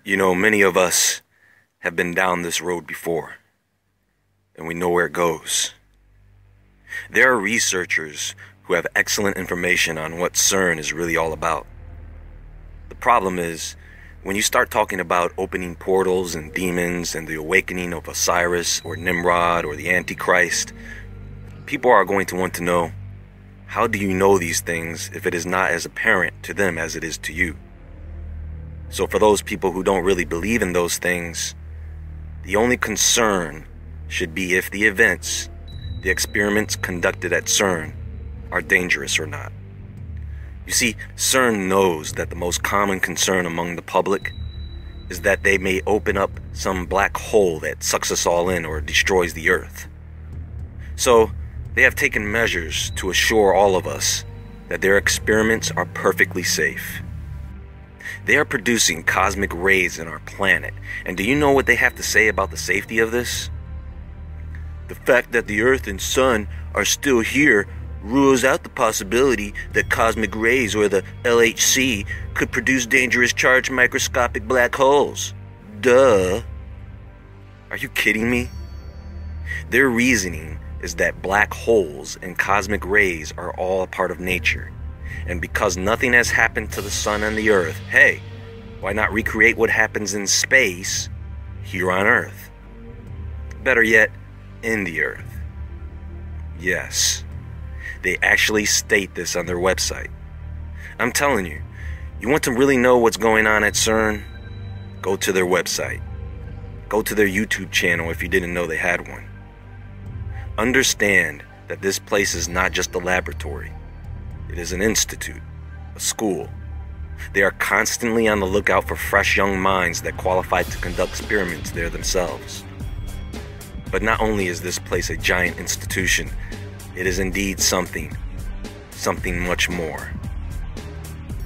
You know, many of us have been down this road before, and we know where it goes. There are researchers who have excellent information on what CERN is really all about. The problem is, when you start talking about opening portals and demons and the awakening of Osiris or Nimrod or the Antichrist, people are going to want to know, how do you know these things if it is not as apparent to them as it is to you? So for those people who don't really believe in those things, the only concern should be if the events, the experiments conducted at CERN, are dangerous or not. You see, CERN knows that the most common concern among the public is that they may open up some black hole that sucks us all in or destroys the Earth. So they have taken measures to assure all of us that their experiments are perfectly safe. They are producing cosmic rays in our planet, and do you know what they have to say about the safety of this? The fact that the Earth and Sun are still here rules out the possibility that cosmic rays, or the LHC, could produce dangerous charged microscopic black holes. Duh. Are you kidding me? Their reasoning is that black holes and cosmic rays are all a part of nature. And because nothing has happened to the Sun and the Earth, hey, why not recreate what happens in space here on Earth? Better yet, in the Earth. Yes, they actually state this on their website. I'm telling you, you want to really know what's going on at CERN? Go to their website. Go to their YouTube channel if you didn't know they had one. Understand that this place is not just a laboratory. It is an institute, a school. They are constantly on the lookout for fresh young minds that qualify to conduct experiments there themselves. But not only is this place a giant institution, it is indeed something much more.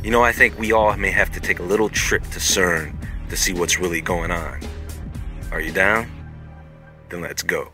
You know, I think we all may have to take a little trip to CERN to see what's really going on. Are you down? Then let's go.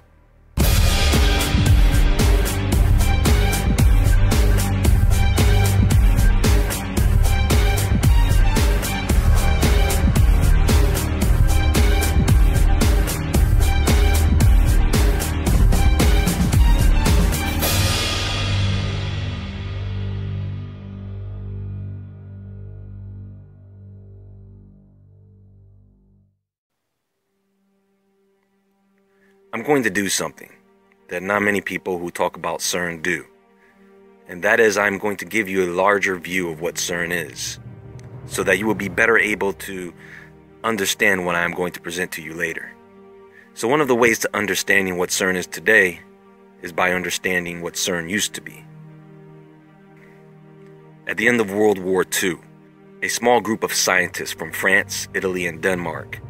I'm going to do something that not many people who talk about CERN do. And that is, I'm going to give you a larger view of what CERN is, so that you will be better able to understand what I'm going to present to you later. So one of the ways to understanding what CERN is today is by understanding what CERN used to be. At the end of World War II, a small group of scientists from France, Italy, and Denmark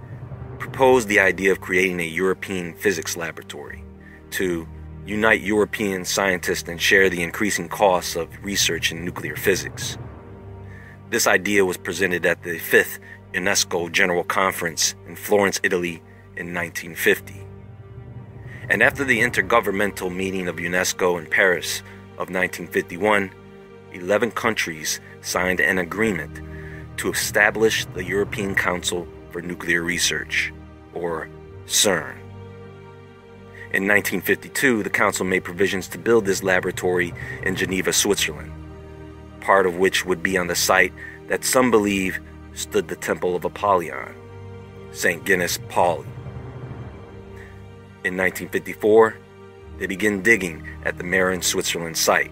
proposed the idea of creating a European physics laboratory to unite European scientists and share the increasing costs of research in nuclear physics. This idea was presented at the 5th UNESCO General Conference in Florence, Italy in 1950. And after the intergovernmental meeting of UNESCO in Paris of 1951, 11 countries signed an agreement to establish the European Council for Nuclear Research, or CERN. In 1952, the Council made provisions to build this laboratory in Geneva, Switzerland, part of which would be on the site that some believe stood the Temple of Apollyon, St. Guinness Pauli. In 1954, they began digging at the Marin, Switzerland site.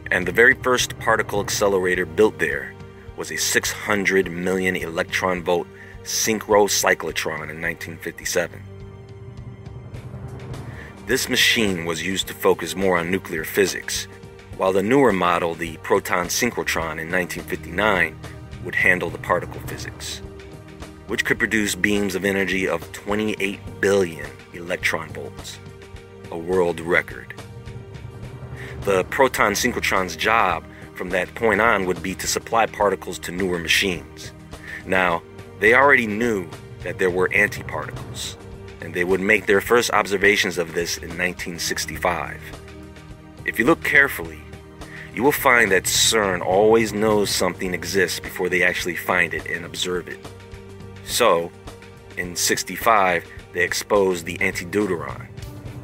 And the very first particle accelerator built there was a 600 million electron volt synchrocyclotron in 1957. This machine was used to focus more on nuclear physics, while the newer model, the proton synchrotron in 1959, would handle the particle physics, which could produce beams of energy of 28 billion electron volts, a world record. The proton synchrotron's job from that point on would be to supply particles to newer machines. Now, they already knew that there were antiparticles, and they would make their first observations of this in 1965. If you look carefully, you will find that CERN always knows something exists before they actually find it and observe it. So, in '65, they exposed the antideuteron,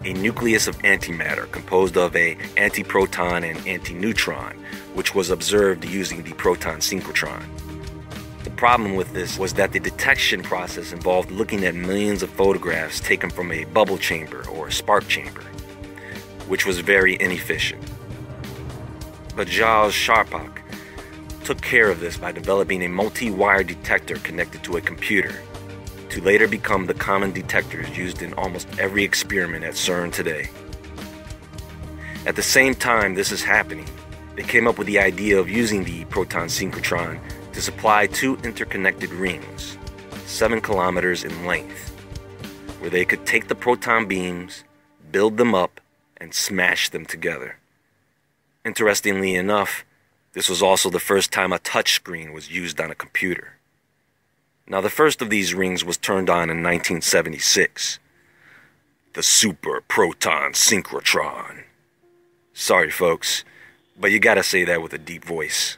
a nucleus of antimatter composed of an antiproton and antineutron, which was observed using the proton synchrotron. The problem with this was that the detection process involved looking at millions of photographs taken from a bubble chamber or a spark chamber, which was very inefficient. But Gilles Charpak took care of this by developing a multi-wire detector connected to a computer, to later become the common detectors used in almost every experiment at CERN today. At the same time this is happening, they came up with the idea of using the proton synchrotron to supply two interconnected rings, 7 kilometers in length, where they could take the proton beams, build them up, and smash them together. Interestingly enough, this was also the first time a touchscreen was used on a computer. Now, the first of these rings was turned on in 1976. The Super Proton Synchrotron. Sorry, folks, but you gotta say that with a deep voice.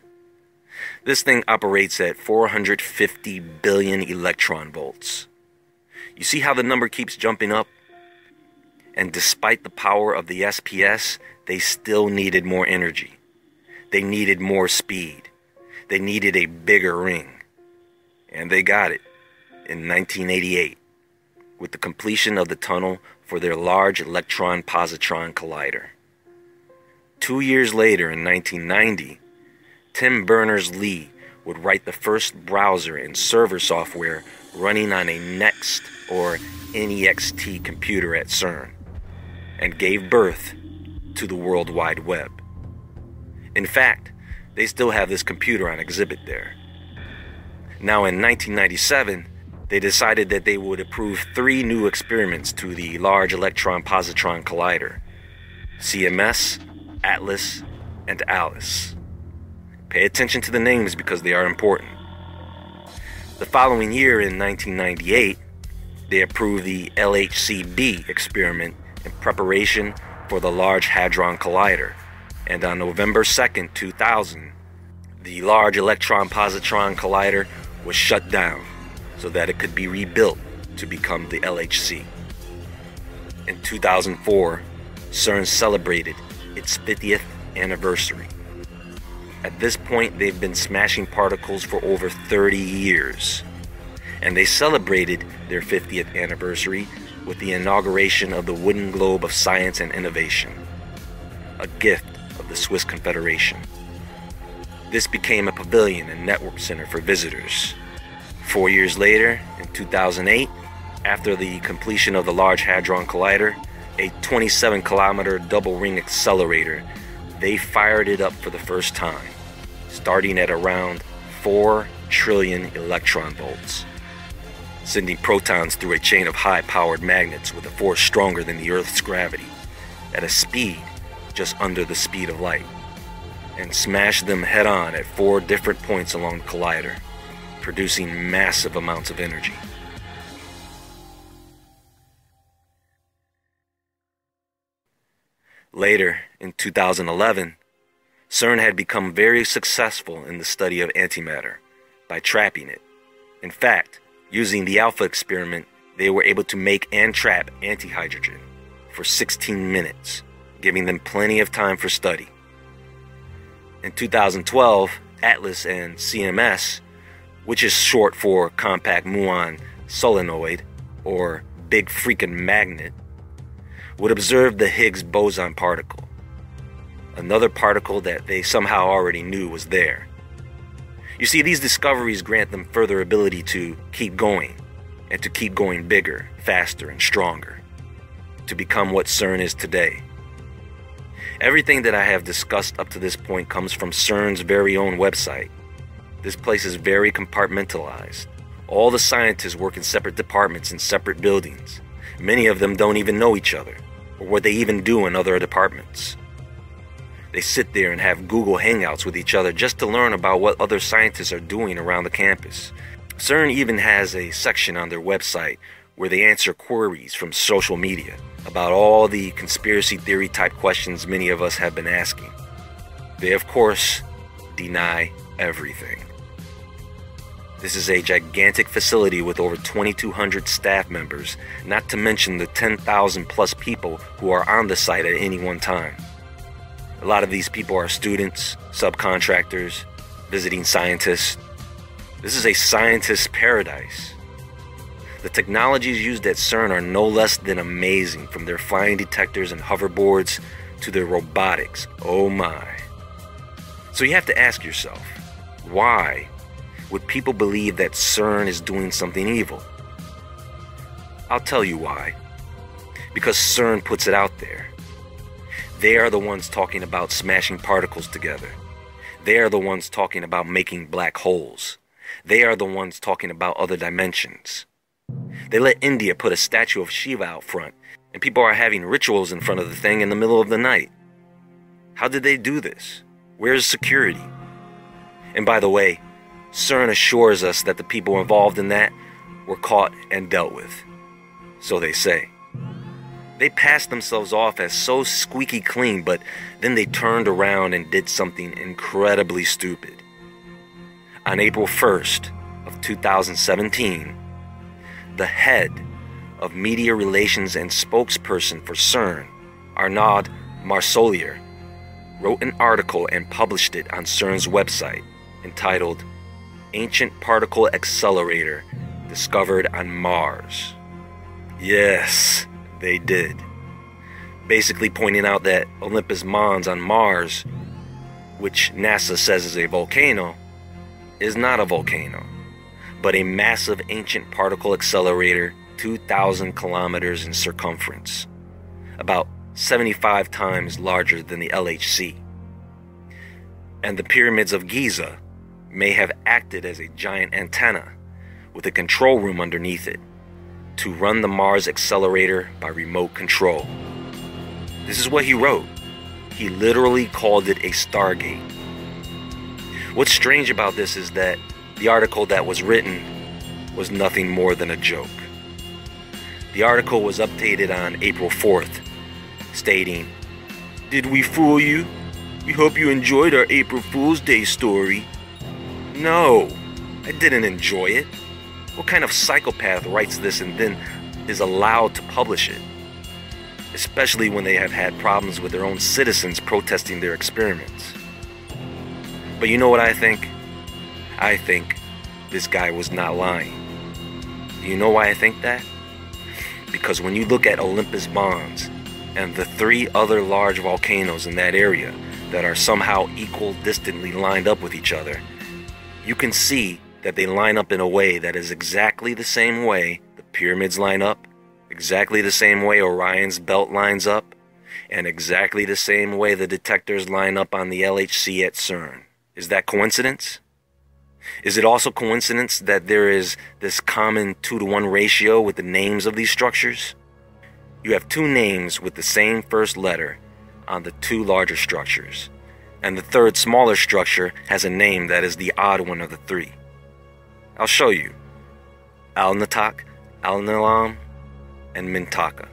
This thing operates at 450 billion electron volts. You see how the number keeps jumping up? And despite the power of the SPS, they still needed more energy. They needed more speed. They needed a bigger ring. And they got it in 1988 with the completion of the tunnel for their Large Electron-Positron Collider. 2 years later, in 1990, Tim Berners-Lee would write the first browser and server software running on a NeXT or NeXT computer at CERN, and gave birth to the World Wide Web. In fact, they still have this computer on exhibit there. Now, in 1997, they decided that they would approve 3 new experiments to the Large Electron-Positron Collider: CMS, Atlas, and Alice. Pay attention to the names because they are important. The following year, in 1998, they approved the LHCb experiment in preparation for the Large Hadron Collider, and on November 2nd, 2000, the Large Electron-Positron Collider was shut down so that it could be rebuilt to become the LHC. In 2004, CERN celebrated its 50th anniversary. At this point, they've been smashing particles for over 30 years, and they celebrated their 50th anniversary with the inauguration of the Wooden Globe of Science and Innovation, a gift of the Swiss Confederation. This became a pavilion and network center for visitors. 4 years later, in 2008, after the completion of the Large Hadron Collider, a 27-kilometer double-ring accelerator, they fired it up for the first time, starting at around 4 trillion electron volts, sending protons through a chain of high-powered magnets with a force stronger than the Earth's gravity, at a speed just under the speed of light, and smashed them head-on at 4 different points along the collider, producing massive amounts of energy. Later, in 2011, CERN had become very successful in the study of antimatter by trapping it. In fact, using the alpha experiment, they were able to make and trap antihydrogen for 16 minutes, giving them plenty of time for study. In 2012, Atlas and CMS, which is short for Compact Muon Solenoid, or Big Freakin' Magnet, would observe the Higgs boson particle, another particle that they somehow already knew was there. You see, these discoveries grant them further ability to keep going, and to keep going bigger, faster, and stronger, to become what CERN is today. Everything that I have discussed up to this point comes from CERN's very own website. This place is very compartmentalized. All the scientists work in separate departments in separate buildings. Many of them don't even know each other, or what they even do in other departments. They sit there and have Google Hangouts with each other just to learn about what other scientists are doing around the campus. CERN even has a section on their website where they answer queries from social media about all the conspiracy theory type questions many of us have been asking. They, of course, deny everything. This is a gigantic facility with over 2,200 staff members, not to mention the 10,000 plus people who are on the site at any one time. A lot of these people are students, subcontractors, visiting scientists. This is a scientist's paradise. The technologies used at CERN are no less than amazing, from their flying detectors and hoverboards to their robotics. Oh my. So you have to ask yourself, why would people believe that CERN is doing something evil? I'll tell you why. Because CERN puts it out there. They are the ones talking about smashing particles together. They are the ones talking about making black holes. They are the ones talking about other dimensions. They let India put a statue of Shiva out front, and people are having rituals in front of the thing in the middle of the night. How did they do this? Where's security? And by the way, CERN assures us that the people involved in that were caught and dealt with. So they say. They passed themselves off as so squeaky clean, but then they turned around and did something incredibly stupid. On April 1st of 2017, the head of media relations and spokesperson for CERN, Arnaud Marsollier, wrote an article and published it on CERN's website entitled Ancient Particle Accelerator Discovered on Mars. Yes, they did. Basically pointing out that Olympus Mons on Mars, which NASA says is a volcano, is not a volcano, but a massive ancient particle accelerator 2,000 kilometers in circumference, about 75 times larger than the LHC. And the pyramids of Giza may have acted as a giant antenna with a control room underneath it to run the Mars accelerator by remote control. This is what he wrote. He literally called it a Stargate. What's strange about this is that the article that was written was nothing more than a joke. The article was updated on April 4th, stating, "Did we fool you? We hope you enjoyed our April Fool's Day story." No, I didn't enjoy it. What kind of psychopath writes this and then is allowed to publish it? Especially when they have had problems with their own citizens protesting their experiments. But you know what I think? I think this guy was not lying. Do you know why I think that? Because when you look at Olympus Mons and the 3 other large volcanoes in that area that are somehow equidistantly lined up with each other, you can see that they line up in a way that is exactly the same way the pyramids line up, exactly the same way Orion's belt lines up, and exactly the same way the detectors line up on the LHC at CERN. Is that coincidence? Is it also coincidence that there is this common 2-to-1 ratio with the names of these structures? You have 2 names with the same first letter on the 2 larger structures, and the 3rd smaller structure has a name that is the odd one of the 3. I'll show you. Al-Natak, Al-Nilam, and Mintaka.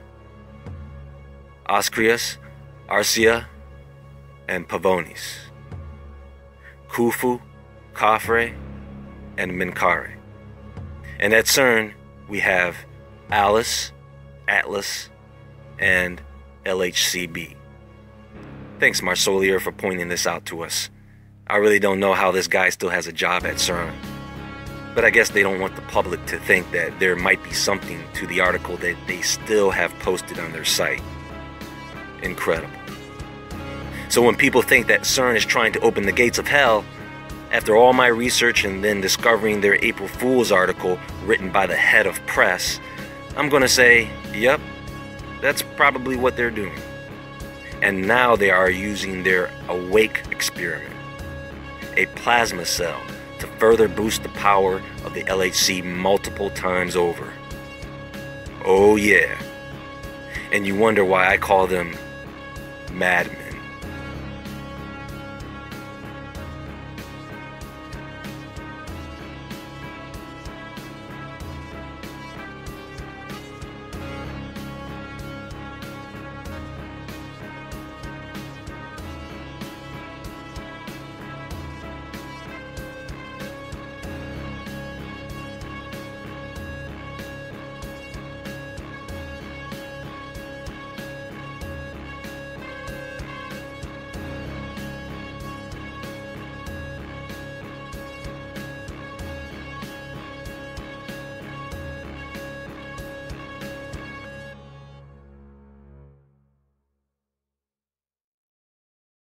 Ascrius, Arcia, and Pavonis. Khufu, Khafre, and Minkare. And at CERN, we have Alice, Atlas, and LHCb. Thanks, Marsollier, for pointing this out to us. I really don't know how this guy still has a job at CERN. But I guess they don't want the public to think that there might be something to the article that they still have posted on their site. Incredible. So when people think that CERN is trying to open the gates of hell, after all my research and then discovering their April Fool's article written by the head of press, I'm gonna say, yep, that's probably what they're doing. And now they are using their Awake experiment, a plasma cell, to further boost the power of the LHC multiple times over. Oh yeah. And you wonder why I call them madmen.